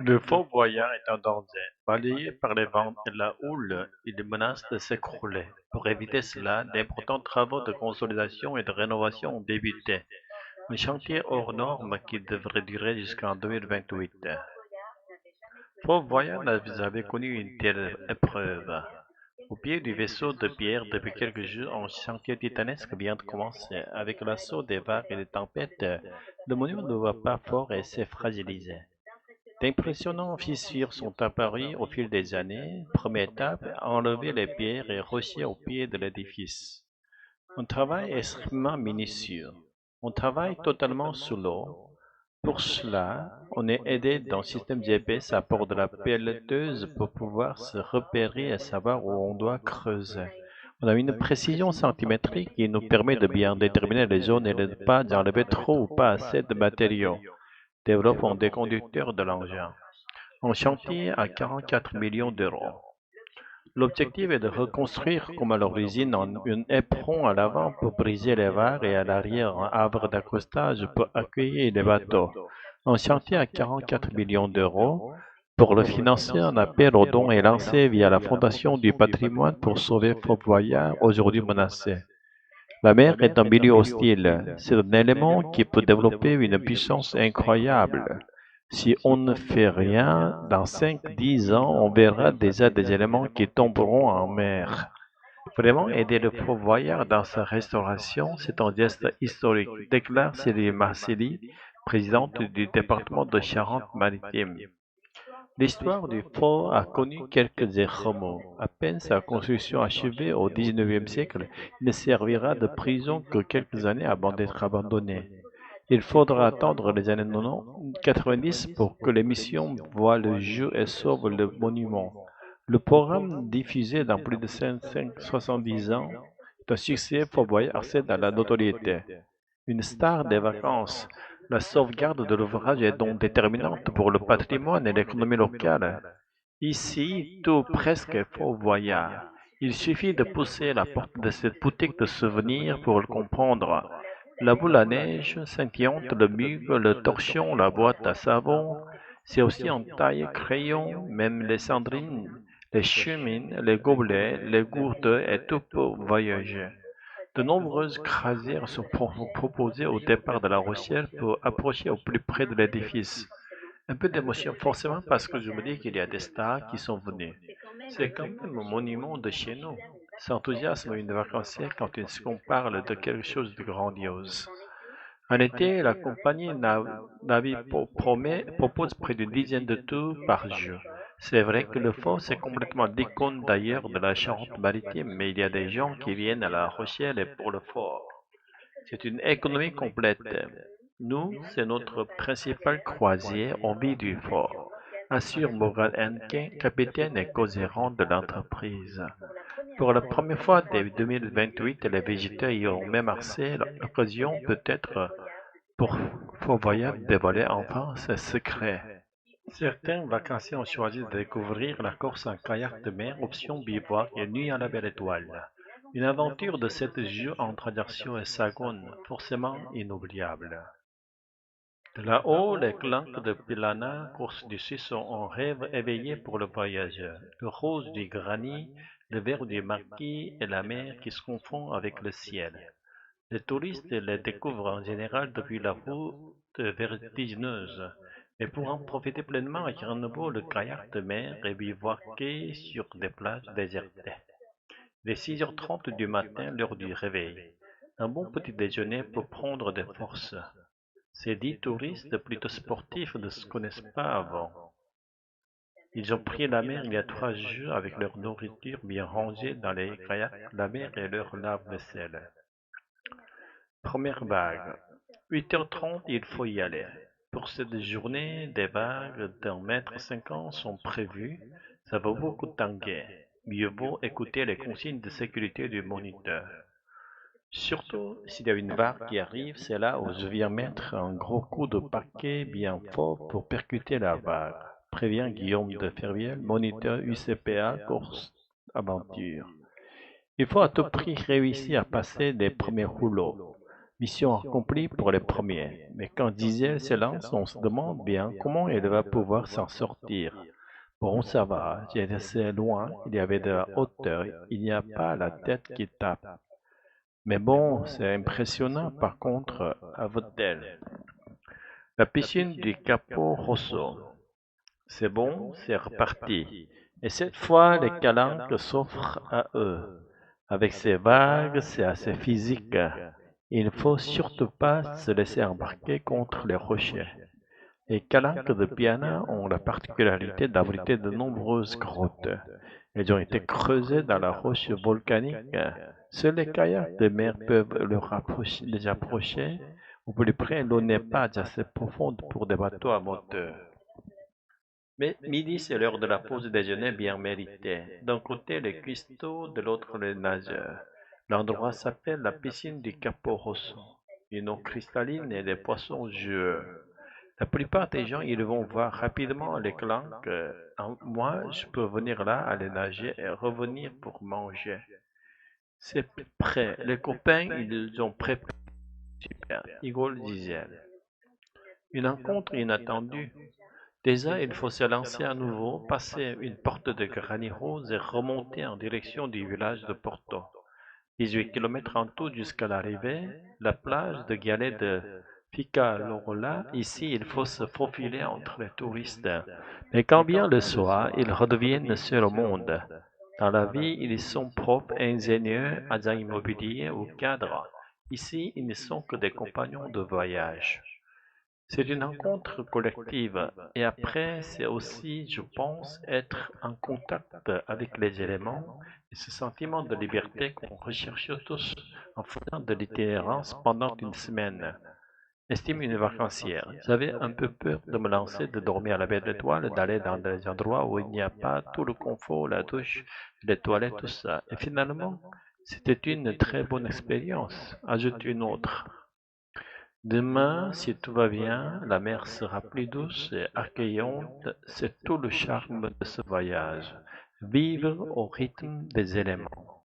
Le fort Boyard est un danger. Balayé par les vents et la houle, il menace de s'écrouler. Pour éviter cela, d'importants travaux de consolidation et de rénovation ont débuté. Un chantier hors norme qui devrait durer jusqu'en 2028. Fort Boyard n'a jamais connu une telle épreuve. Au pied du vaisseau de pierre, depuis quelques jours, un chantier titanesque vient de commencer. Avec l'assaut des vagues et des tempêtes, le monument ne va pas fort et s'est fragilisé. D'impressionnantes fissures sont apparues au fil des années. Première étape, enlever les pierres et rochers au pied de l'édifice. Un travail extrêmement minutieux. On travaille totalement sous l'eau. Pour cela, on est aidé d'un système GPS à bord de la pelleteuse pour pouvoir se repérer et savoir où on doit creuser. On a une précision centimétrique qui nous permet de bien déterminer les zones et de ne pas enlever trop ou pas assez de matériaux. Développons des conducteurs de l'engin. Un chantier à 44 millions d'euros. L'objectif est de reconstruire comme à l'origine un éperon à l'avant pour briser les vagues et à l'arrière un havre d'accostage pour accueillir les bateaux. Un chantier à 44 millions d'euros. Pour le financer, un appel aux dons est lancé via la Fondation du patrimoine pour sauver Fort Boyard, aujourd'hui menacé. La mer est un milieu hostile. C'est un élément qui peut développer une puissance incroyable. Si on ne fait rien, dans 5, 10 ans, on verra déjà des éléments qui tomberont en mer. Vraiment aider le Fort Boyard dans sa restauration, c'est un geste historique, déclare Sylvie Marcelli, présidente du département de Charente-Maritime. L'histoire du fort a connu quelques remous. À peine sa construction achevée au XIXe siècle, il ne servira de prison que quelques années avant d'être abandonné. Il faudra attendre les années 90 pour que l'émission voie le jour et sauve le monument. Le programme, diffusé dans plus de 70 ans, est un succès. Fort Boyard accède à la notoriété. Une star des vacances, la sauvegarde de l'ouvrage est donc déterminante pour le patrimoine et l'économie locale. Ici, tout presque est Fort Boyard. Il suffit de pousser la porte de cette boutique de souvenirs pour le comprendre. La boule à neige, scintillante, le mug, le torchon, la boîte à savon, c'est aussi en taille, crayon, même les cendrines, les chemines, les gobelets, les gourdes et tout pour voyager. De nombreuses croisières sont proposées au départ de La Rochelle pour approcher au plus près de l'édifice. Un peu d'émotion forcément parce que je me dis qu'il y a des stars qui sont venues. C'est quand même un monument de chez nous. C'est enthousiasme une vacancière quand on parle de quelque chose de grandiose. En été, la compagnie Navi propose près d'une dizaine de tours par jour. C'est vrai que le fort c'est complètement l'icône d'ailleurs de la Charente-Maritime, mais il y a des gens qui viennent à La Rochelle et pour le fort. C'est une économie complète. Nous, c'est notre principal croisière, on vit du fort, assure Morgan Henkin, capitaine et co-gérant de l'entreprise. Pour la première fois dès 2028, les visiteurs y auront même accès. L'occasion peut-être pour Fort Boyard de dévoiler enfin ses secrets. Certains vacanciers ont choisi de découvrir la course en kayak de mer, option bivouac et nuit à la belle étoile. Une aventure de 7 jours entre Ajaccio et Sagone, forcément inoubliable. De là-haut, les clanques de Pilana, course du Suisse, sont un rêve éveillé pour le voyageur. Le rose du granit, le vert du maquis et la mer qui se confond avec le ciel. Les touristes les découvrent en général depuis la route vertigineuse, mais pour en profiter pleinement, à Grenoble, le kayak de mer est bivouaqué sur des plages désertées. Il est 6h30 du matin, l'heure du réveil. Un bon petit déjeuner pour prendre des forces. Ces 10 touristes plutôt sportifs ne se connaissent pas avant. Ils ont pris la mer il y a 3 jours avec leur nourriture bien rangée dans les kayaks, la mer et leur lave-vaisselle. Première vague. 8h30, il faut y aller. Pour cette journée, des vagues d'1,50 m sont prévues. Ça vaut beaucoup tanguer. Mieux vaut écouter les consignes de sécurité du moniteur. Surtout, s'il y a une vague qui arrive, c'est là où je viens mettre un gros coup de paquet bien fort pour percuter la vague. Prévient Guillaume de Ferviel, moniteur UCPA course aventure. Il faut à tout prix réussir à passer les premiers rouleaux. Mission accomplie pour les premiers. Mais quand Diesel s'élance, on se demande bien comment il va pouvoir s'en sortir. Bon, ça va, j'ai assez loin, il y avait de la hauteur, il n'y a pas la tête qui tape. Mais bon, c'est impressionnant par contre, à votre aile. La piscine du Capo Rosso. C'est bon, c'est reparti. Et cette fois, les calanques s'offrent à eux. Avec ces vagues, c'est assez physique. Il ne faut surtout pas se laisser embarquer contre les rochers. Les calanques de Piana ont la particularité d'abriter de nombreuses grottes. Elles ont été creusées dans la roche volcanique. Seuls les kayaks de mer peuvent les approcher. Au plus près, l'eau n'est pas assez profonde pour des bateaux à moteur. Mais midi, c'est l'heure de la pause déjeuner bien méritée. D'un côté, les cuistots, de l'autre, les nageurs. L'endroit s'appelle la piscine du Capo Rosso. Une eau cristalline et des poissons joueurs. La plupart des gens, ils vont voir rapidement les calanques. Moi, je peux venir là, aller nager et revenir pour manger. C'est prêt. Les copains, ils ont préparé. Super. Igor disait. Une rencontre inattendue. Déjà, il faut se lancer à nouveau, passer une porte de granit rose et remonter en direction du village de Porto. 18 kilomètres en tout jusqu'à l'arrivée, la plage de Galets de Ficalorola. Ici, il faut se faufiler entre les touristes. Mais quand bien le soir, ils redeviennent seuls au monde. Dans la vie, ils sont propres, ingénieux, agents immobiliers ou cadres. Ici, ils ne sont que des compagnons de voyage. C'est une rencontre collective et après, c'est aussi, je pense, être en contact avec les éléments et ce sentiment de liberté qu'on recherche tous en faisant de l'itinérance pendant une semaine. Estime une vacancière. J'avais un peu peur de me lancer, de dormir à la baie d'étoiles, d'aller dans des endroits où il n'y a pas tout le confort, la douche, les toilettes, tout ça. Et finalement, c'était une très bonne expérience. Ajoute une autre. Demain, si tout va bien, la mer sera plus douce et accueillante. C'est tout le charme de ce voyage. Vivre au rythme des éléments.